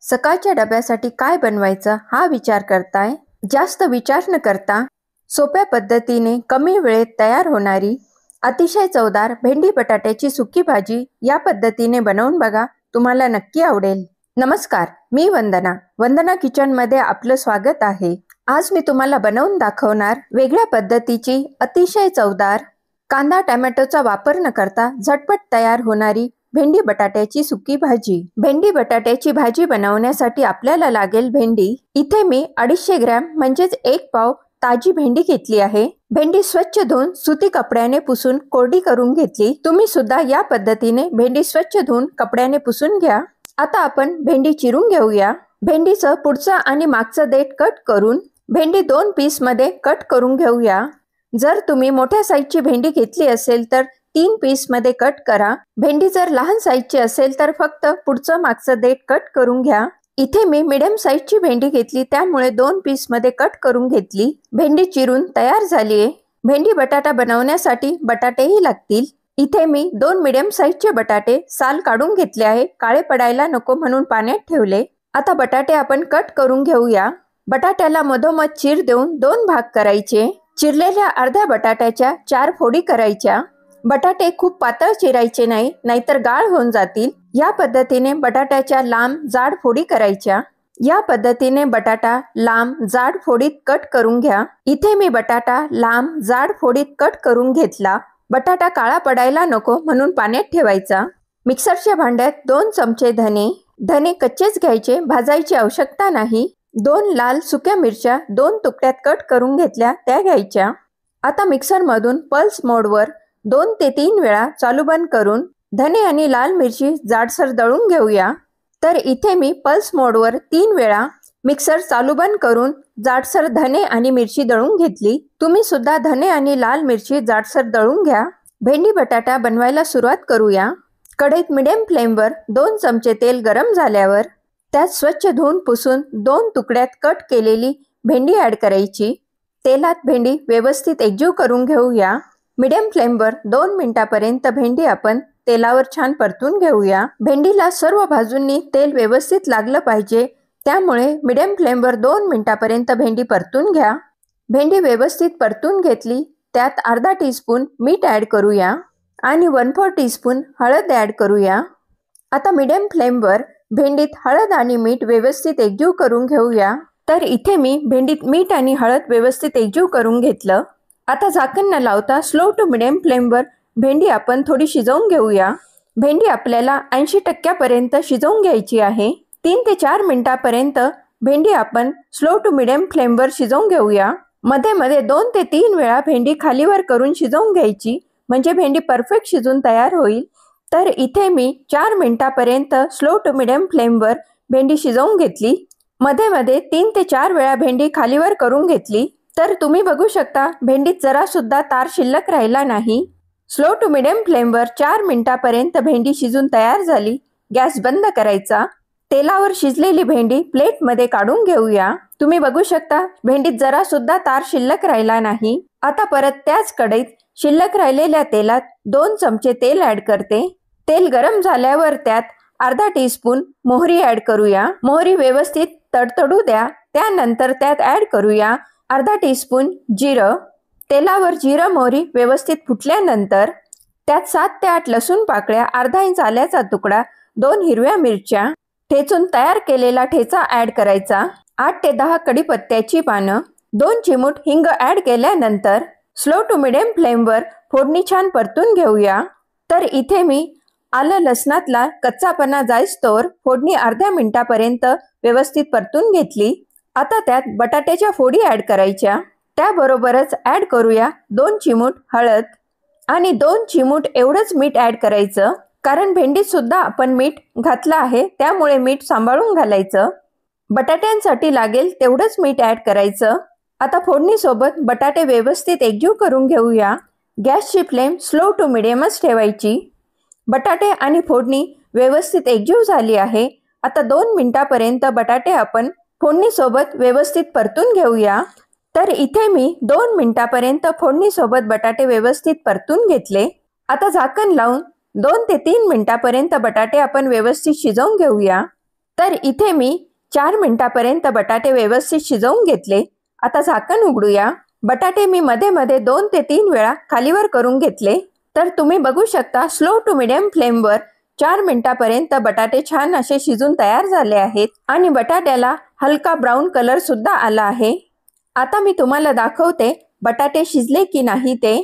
सकाळच्या डब्यासाठी काय बनवायचं हा विचार करताय? जास्त विचार न करता सोप्या पद्धतीने कमी वेळेत तयार होणारी अतिशय चवदार भेंडी बटाट्याची सुकी भाजी या पद्धतीने बनवून बघा, तुम्हाला नक्की आवडेल. नमस्कार, मी वंदना किचनमध्ये आपलं स्वागत आहे. आज मी तुम्हाला बनवून दाखवणार वेगळ्या पद्धतीची अतिशय चवदार कांदा टोमॅटोचा वापर न करता झटपट तयार होणारी भेंडी बटाट्याची सुकी भाजी. भेंडी बटाट्याची भाजी बनवण्यासाठी आपल्याला लागेल भेंडी. इथे मी 250 ग्रॅम म्हणजेच 1 पाव ताजी भेंडी घेतली आहे. भेंडी स्वच्छ धुवून सुती कपड्याने पुसून कोरडी करून घेतली. तुम्ही सुद्धा या पद्धतीने भेंडी स्वच्छ धुवून कपड्याने पुसून घ्या. आता आपण भेंडी चिरून घेऊया. भेंडीचं पुढचं आणि मागचं देठ कट करून भेंडी 2 पीस मध्ये कट करून घेऊया. जर तुम्ही मोठ्या साईजची भेंडी घेतली असेल तर 3 पीस मध्ये कट करा. भेंडी जर लहान साईजची असेल तर फक्त पुढचं मागचं देठ कट करून घ्या. इथे मी मीडियम साईजची भेंडी घेतली, त्यामुळे 2 पीस मध्ये कट करून घेतली. भेंडी चिरून तयार झालीये. भेंडी बटाटा बनवण्यासाठी बटाटेही लागतील. इथे मी 2 मीडियम साईजचे बटाटे साल काढून घेतले आहे. काळे पडायला नको म्हणून पाण्यात ठेवले. आता बटाटे आपण कट करून घेऊया. बटाट्याला मधोमध चीर देऊन 2 भाग करायचे. चिरलेल्या अर्ध्या बटाट्याच्या 4 फोडी करायच्या. बटाटे खूप पातळ चिरायचे नाही, नाहीतर गाळ होऊन जातील. या पद्धतीने बटाट्याच्या लांब जाड फोडी करायच्या. या पद्धतीने बटाटा लांब जाड फोडीत कट करून घ्या. इथे मी बटाटा लांब जाड फोडीत कट करून घेतला. बटाटा काळा पडायला नको म्हणून पाण्यात ठेवायचा. मिक्सरच्या भांड्यात 2 चमचे धने कच्चेच घ्यायचे, भाजायची आवश्यकता नाही. 2 लाल सुक्या मिरच्या 2 तुकड्यात कट करून घेतल्या, त्या घ्यायच्या. आता मिक्सर मधून पल्स मोडवर 2 ते 3 वेळा चालू बंद करून धने आणि लाल मिरची जाडसर दळून घेऊया. तर इथे मी पल्स मोडवर 3 वेळा मिक्सर चालू बंद करून जाडसर धने आणि मिरची दळून घेतली. तुम्ही सुद्धा धने आणि लाल मिरची जाडसर दळून घ्या. भेंडी बटाटा बनवायला सुरुवात करूया. कढईत मिडियम फ्लेमवर 2 चमचे तेल गरम झाल्यावर त्यात स्वच्छ धुवून पुसून 2 तुकड्यात कट केलेली भेंडी ऍड करायची. तेलात भेंडी व्यवस्थित एकजीव करून घेऊया. मीडियम फ्लेमवर 2 मिनिटापर्यंत भेंडी आपण तेलावर छान परतून घेऊया. भेंडीला सर्व बाजूंनी तेल व्यवस्थित लागलं पाहिजे, त्यामुळे मीडियम फ्लेमवर 2 मिनिटापर्यंत भेंडी परतून घ्या. भेंडी व्यवस्थित परतून घेतली. त्यात अर्धा टीस्पून मीठ ऍड करूया आणि 1/4 टीस्पून हळद ऍड करूया. आता मीडियम फ्लेमवर भेंडीत हळद आणि मीठ व्यवस्थित एकजीव करून घेऊया. तर इथे मी भेंडीत मीठ आणि हळद व्यवस्थित एकजीव करून घेतलं. आता झाकण न लावता स्लो टू मिडियम फ्लेमवर भेंडी आपण थोडी शिजवून घेऊया. भेंडी आपल्याला 80% शिजवून घ्यायची आहे. 3 ते 4 मिनिटापर्यंत भेंडी आपण स्लो टू मिडियम फ्लेमवर शिजवून घेऊया. मध्ये मध्ये 2 ते 3 वेळा भेंडी खालीवर करून शिजवून घ्यायची, म्हणजे भेंडी परफेक्ट शिजून तयार होईल. तर इथे मी 4 मिनिटापर्यंत स्लो टू मिडियम फ्लेमवर भेंडी शिजवून घेतली. मध्ये मध्ये 3 ते 4 वेळा भेंडी खालीवर करून घेतली. तर तुम्ही बघू शकता भेंडीत जरा सुद्धा तार शिल्लक राहिला नाही. स्लो टू मिडियम फ्लेमवर 4 मिनिटापर्यंत भेंडी शिजून तयार झाली. गॅस बंद करायचा. तेलावर शिजलेली भेंडी प्लेटमध्ये काढून घेऊया. तुम्ही बघू शकता भेंडीत जरा सुद्धा तार शिल्लक राहिला नाही. आता परत त्याच कढईत शिल्लक राहिलेल्या तेलात 2 चमचे तेल ऍड करते. तेल गरम झाल्यावर त्यात अर्धा टीस्पून मोहरी ऍड करूया. मोहरी व्यवस्थित तडतडू द्या. त्यानंतर त्यात ऍड करूया अर्धा टीस्पून जिरं. तेलावर जिरं मोहरी व्यवस्थित फुटल्यानंतर त्यात 7 ते 8 लसूण पाकळ्या, अर्धा इंच आल्याचा तुकडा, 2 हिरव्या मिरच्या, ठेचून तयार केलेला ठेचा ऍड करायचा. 8 ते 10 कढीपत्त्याची पानं, 2 चिमूट हिंग ऍड केल्यानंतर स्लो टू मिडियम फ्लेमवर फोडणी छान परतून घेऊया. तर इथे मी आलं लसणातला कच्चापणा जाईस्तोवर फोडणी अर्ध्या मिनिटापर्यंत व्यवस्थित परतून घेतली. आता त्यात बटाट्याच्या फोडी ऍड करायच्या. त्याबरोबरच ऍड करूया 2 चिमूट हळद आणि 2 चिमूट एवढंच मीठ ऍड करायचं, कारण भेंडीत सुद्धा आपण मीठ घातलं आहे, त्यामुळे मीठ सांभाळून घालायचं. बटाट्यांसाठी लागेल तेवढंच मीठ ऍड करायचं. आता फोडणीसोबत बटाटे व्यवस्थित एकजीव करून घेऊया. गॅसची फ्लेम स्लो टू मिडियमच ठेवायची. बटाटे आणि फोडणी व्यवस्थित एकजीव झाली आहे. आता 2 मिनिटापर्यंत बटाटे आपण फोडणीसोबत व्यवस्थित परतून घेऊया. तर इथे मी 2 मिनिटापर्यंत फोडणीसोबत बटाटे व्यवस्थित परतून घेतले. आता झाकण लावून 2 ते 3 मिनिटापर्यंत बटाटे आपण व्यवस्थित शिजवून घेऊया. तर इथे मी 4 मिनिटापर्यंत बटाटे व्यवस्थित शिजवून घेतले. आता झाकण उघडूया. बटाटे मी मध्ये मध्ये 2 ते 3 वेळा खालीवर करून घेतले. तर तुम्ही बघू शकता स्लो टू मिडियम फ्लेमवर 4 मिनिटापर्यंत बटाटे छान असे शिजून तयार झाले आहेत आणि बटाट्याला हलका ब्राऊन कलर सुद्धा आला आहे. आता मी तुम्हाला दाखवते बटाटे शिजले की नाही ते.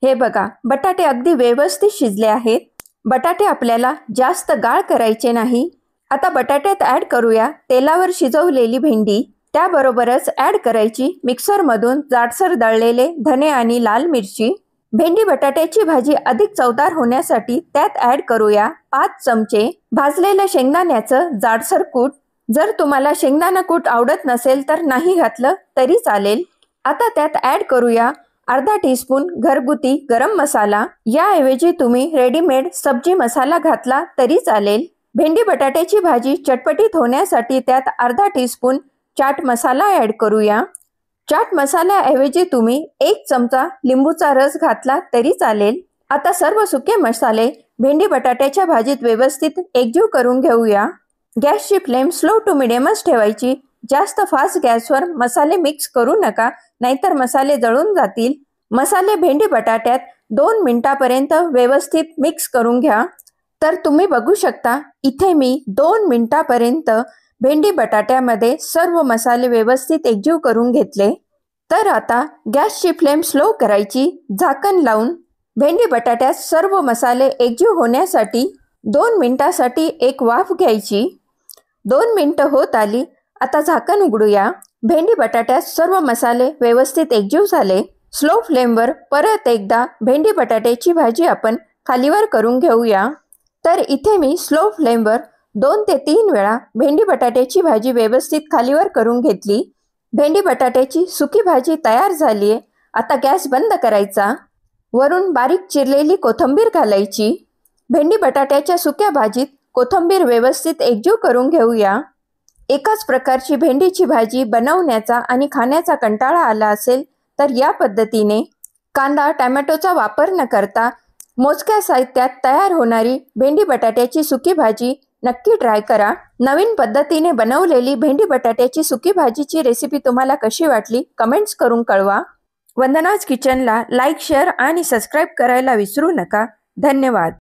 हे बघा, बटाटे अगदी व्यवस्थित शिजले आहेत. बटाटे आपल्याला जास्त गाळ करायचे नाही. आता बटाट्यात ॲड करूया तेलावर शिजवलेली भेंडी. त्याबरोबरच ॲड करायची मिक्सरमधून जाडसर दळलेले धने आणि लाल मिरची. भेंडी बटाट्याची भाजी अधिक चवदार होण्यासाठी त्यात ॲड करूया 5 चमचे भाजलेल्या शेंगदाण्याचं जाडसर कूट. जर तुम्हाला शेंगदाणा कूट आवडत नसेल तर नाही घातलं तरी चालेल. आता त्यात ॲड करूया अर्धा टीस्पून घरगुती गरम मसाला. याऐवजी तुम्ही रेडीमेड सब्जी मसाला घातला तरी चालेल. भेंडी बटाट्याची भाजी चटपटीत होण्यासाठी त्यात अर्धा टीस्पून चाट मसाला ॲड करूया. चाट मसाल्याऐवजी तुम्ही 1 चमचा लिंबूचा रस घातला तरी चालेल. आता सर्व सुके मसाले भेंडी बटाट्याच्या भाजीत व्यवस्थित एकजीव करून घेऊया. गॅसची फ्लेम स्लो टू मिडियमच ठेवायची. जास्त फास्ट गॅसवर मसाले मिक्स करू नका, नाहीतर मसाले जळून जातील. मसाले भेंडी बटाट्यात 2 मिनिटापर्यंत व्यवस्थित मिक्स करून घ्या. तर तुम्ही बघू शकता इथे मी 2 मिनिटापर्यंत भेंडी बटाट्यामध्ये सर्व मसाले व्यवस्थित एकजीव करून घेतले. तर आता गॅसची फ्लेम स्लो करायची. झाकण लावून भेंडी बटाट्यात सर्व मसाले एकजीव होण्यासाठी 2 मिनिटासाठी एक वाफ घ्यायची. 2 मिनिटं होत आली. आता झाकण उघडूया. भेंडी बटाट्यात सर्व मसाले व्यवस्थित एकजीव झाले. स्लो फ्लेमवर परत एकदा भेंडी बटाट्याची भाजी आपण खालीवर करून घेऊया. तर इथे मी स्लो फ्लेमवर 2 ते 3 वेळा भेंडी बटाट्याची भाजी व्यवस्थित खालीवर करून घेतली. भेंडी बटाट्याची सुकी भाजी तयार झाली आहे. आता गॅस बंद करायचा. वरून बारीक चिरलेली कोथिंबीर घालायची. भेंडी बटाट्याच्या सुक्या भाजीत कोथिंबीर व्यवस्थित एकजीव करून घेऊया. एकाच प्रकारची भेंडीची भाजी बनवण्याचा आणि खाण्याचा कंटाळा आला असेल तर या पद्धतीने कांदा टोमॅटोचा वापर न करता मोजक्या साहित्यात तयार होणारी भेंडी बटाट्याची सुकी भाजी नक्की ट्राय करा. नवीन पद्धतीने बनवलेली भेंडी बटाट्याची सुकी भाजीची रेसिपी तुम्हाला कशी वाटली कमेंट्स करून कळवा. वंदनाज किचनला लाईक, शेअर आणि सबस्क्राईब करायला विसरू नका. धन्यवाद.